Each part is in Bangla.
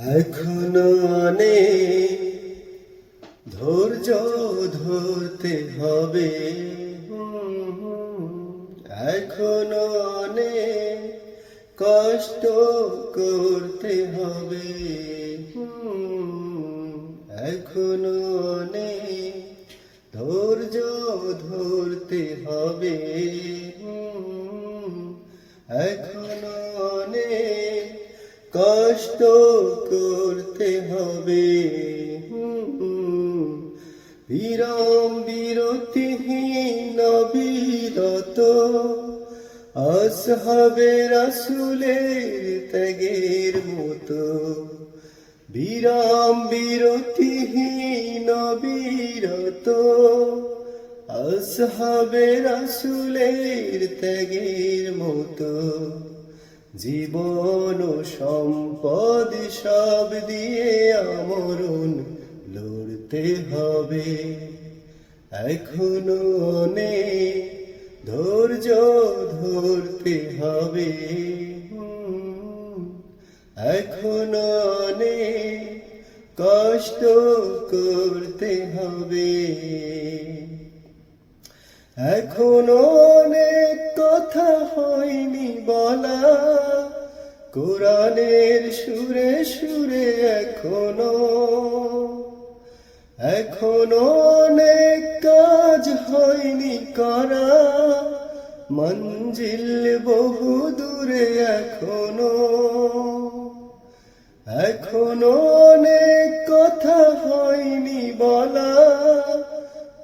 এখনো অনেক ধৈর্য ধরতে হবে, এখনো অনেক কষ্ট করতে হবে, এখনো অনেক ধৈর্য ধরতে হবে, এখনো অনেক কষ্ট করতে হবে। বিরাম বিরতিহীন অবিরত আসহাবে রাসূলের ত্যাগের মতো, বিরাম বিরতিহীন অবিরত আসহাবে রাসূলের ত্যাগের মতো, জীবন ও সম্পদ সব দিয়ে আমরণ লড়তে হবে। এখনো অনেক ধৈর্য ধরতে হবে, এখনো অনেক কষ্ট করতে হবে, এখনো অনেক কথা হয়নি বলা, কোরআনের সুরে সুরে এখনো অনেক কাজ হয়নি করা, মঞ্জিল বহু দূরে এখনো অনেক কথা হয়নি বলা,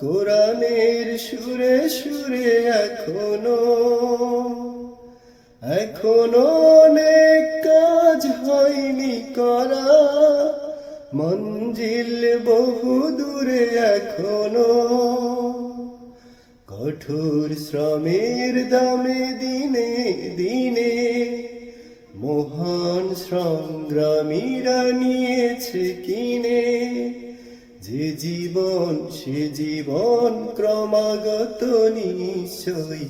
কোরআনের সুরে সুরে এখনো অনেক কাজ হয়নি করা, মঞ্জিল বহু দূরে এখনো। কঠোর শ্রমের দামে দিনে দিনে মহান সংগ্রামীরা নিয়েছে কিনে, যে জীবন সে জীবন ক্রমাগত নিশ্চয়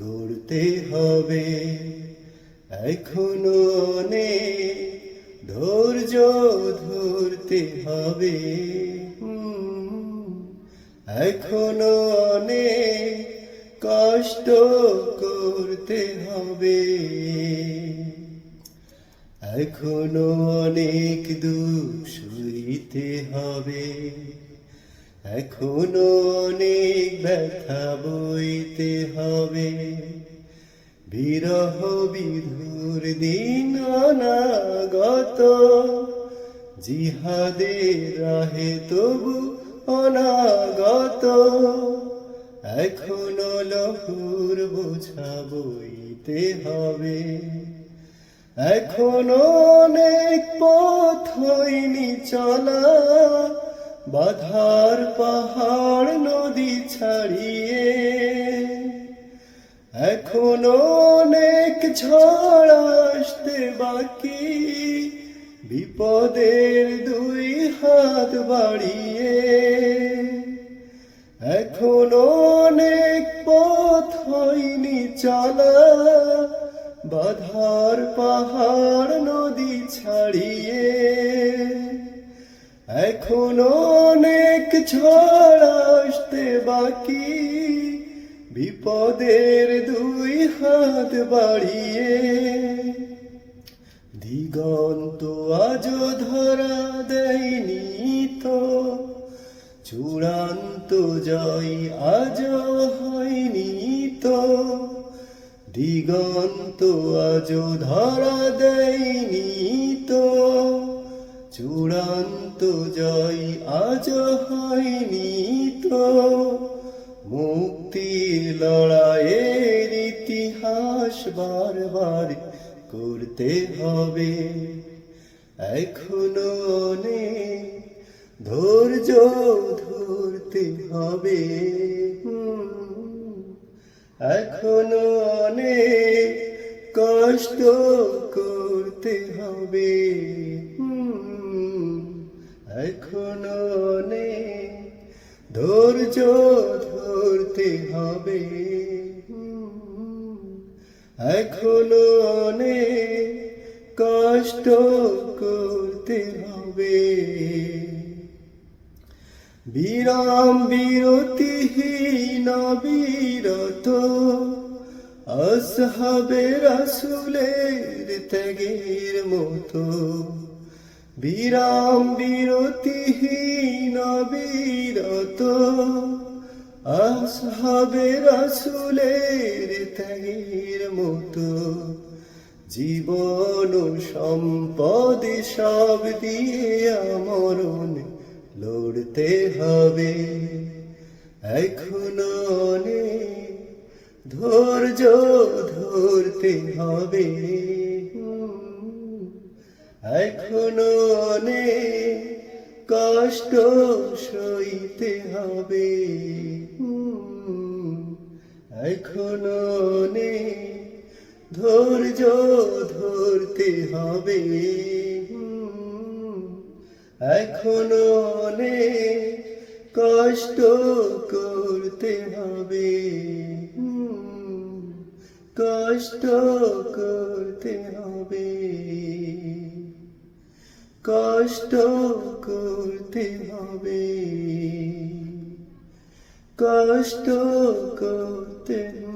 গড়তে হবে। এখনো অনেক ধৈর্য ধরতে হবে, এখনো অনেক কষ্ট করতে হবে, এখনো অনেক দুঃখ সইতে হবে, এখনো অনেক ব্যথা বইতে হবে, বিরহ বিধুর দিন অনাগত, জিহাদের রাহে তবু অনাগত, এখনো লহুর বোঝা বইতে হবে, এখনো অনেক পথ হয়নি চলা, বাধার পাহাড় নদী ছাড়িয়ে, এখনো অনেক ঝড় আসতে বাকি, বিপদের দুই হাত বাড়িয়ে, এখনো অনেক পথ হয়নি চলা, বাধার পাহাড় নদী ছাড়িয়ে, এখনো অনেক ঝড় আসতে বাকি, বিপদের দুই হাত বাড়িয়ে, দিগন্ত আজও ধরা দেয়নি তো, চূড়ান্ত জয় আজও হয়নি তো, দিগন্ত আজও ধরা দেয়নি তো, চূড়ান্ত জয় আজও হয়নি তো, মুক্তির লড়াইয়ের ইতিহাস বারবার করতে হবে। এখনো অনেক ধৈর্য ধরতে হবে, এখনো অনেক কষ্ট করতে হবে, এখনো অনেক ধৈর্য ধরতে হবে, এখনো অনেক কষ্ট কষ্ট করতে হবে। বিরাম বিরতিহীন বিরত আসহাবে রাসূলের ত্যাগের মতো। বিরাম বিরতিহীন বিরত আসহাবে রাসূলের ত্যাগের মতো। জীবন ও সম্পদ সব দিয়ে আমরণ লড়তে হবে। এখনো অনেক ধৈর্য ধরতে হবে। এখনো অনেক কষ্ট সইতে হবে। এখনো অনেক ধৈর্য ধরতে হবে। এখনো অনেক কষ্ট করতে হবে। কষ্ট করতে হবে। কষ্ট করতে হবে। কষ্ট করতে হবে।